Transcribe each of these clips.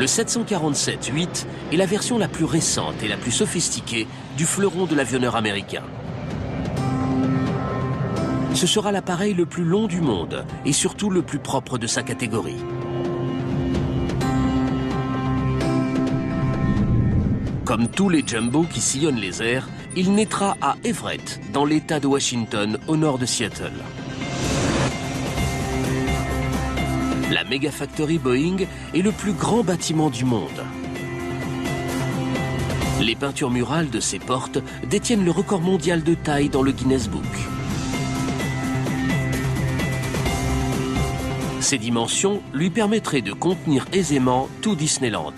Le 747-8 est la version la plus récente et la plus sophistiquée du fleuron de l'avionneur américain. Ce sera l'appareil le plus long du monde et surtout le plus propre de sa catégorie. Comme tous les Jumbo qui sillonnent les airs, il naîtra à Everett, dans l'État de Washington, au nord de Seattle. La Mega Factory Boeing est le plus grand bâtiment du monde. Les peintures murales de ses portes détiennent le record mondial de taille dans le Guinness Book. Ces dimensions lui permettraient de contenir aisément tout Disneyland.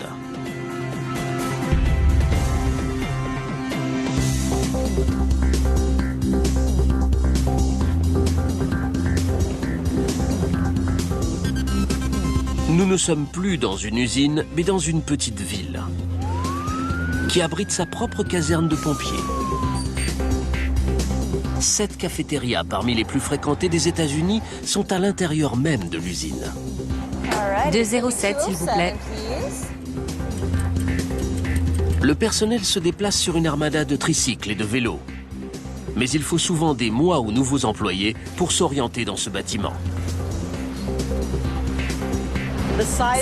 Nous ne sommes plus dans une usine, mais dans une petite ville qui abrite sa propre caserne de pompiers. 7 cafétérias parmi les plus fréquentées des États-Unis sont à l'intérieur même de l'usine. 207, s'il vous plaît. Le personnel se déplace sur une armada de tricycles et de vélos. Mais il faut souvent des mois aux nouveaux employés pour s'orienter dans ce bâtiment.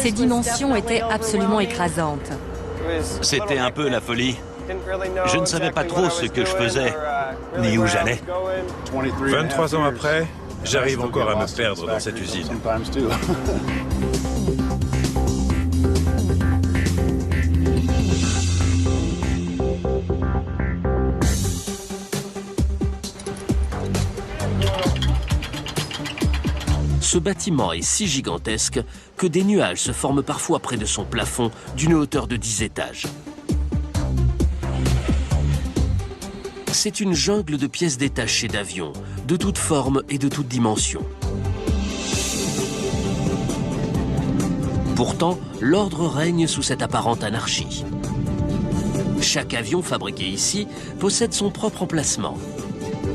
Ces dimensions étaient absolument écrasantes. C'était un peu la folie. Je ne savais pas trop ce que je faisais, ni où j'allais. 23 ans après, j'arrive encore à me perdre dans cette usine. Ce bâtiment est si gigantesque que des nuages se forment parfois près de son plafond d'une hauteur de 10 étages. C'est une jungle de pièces détachées d'avions, de toutes formes et de toutes dimensions. Pourtant, l'ordre règne sous cette apparente anarchie. Chaque avion fabriqué ici possède son propre emplacement.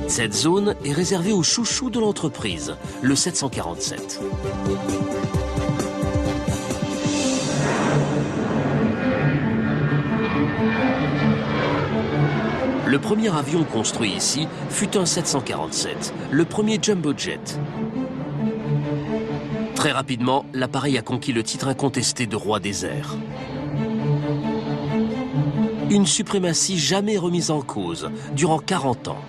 Cette zone est réservée au chouchou de l'entreprise, le 747. Le premier avion construit ici fut un 747, le premier jumbo jet. Très rapidement, l'appareil a conquis le titre incontesté de roi des airs. Une suprématie jamais remise en cause durant 40 ans.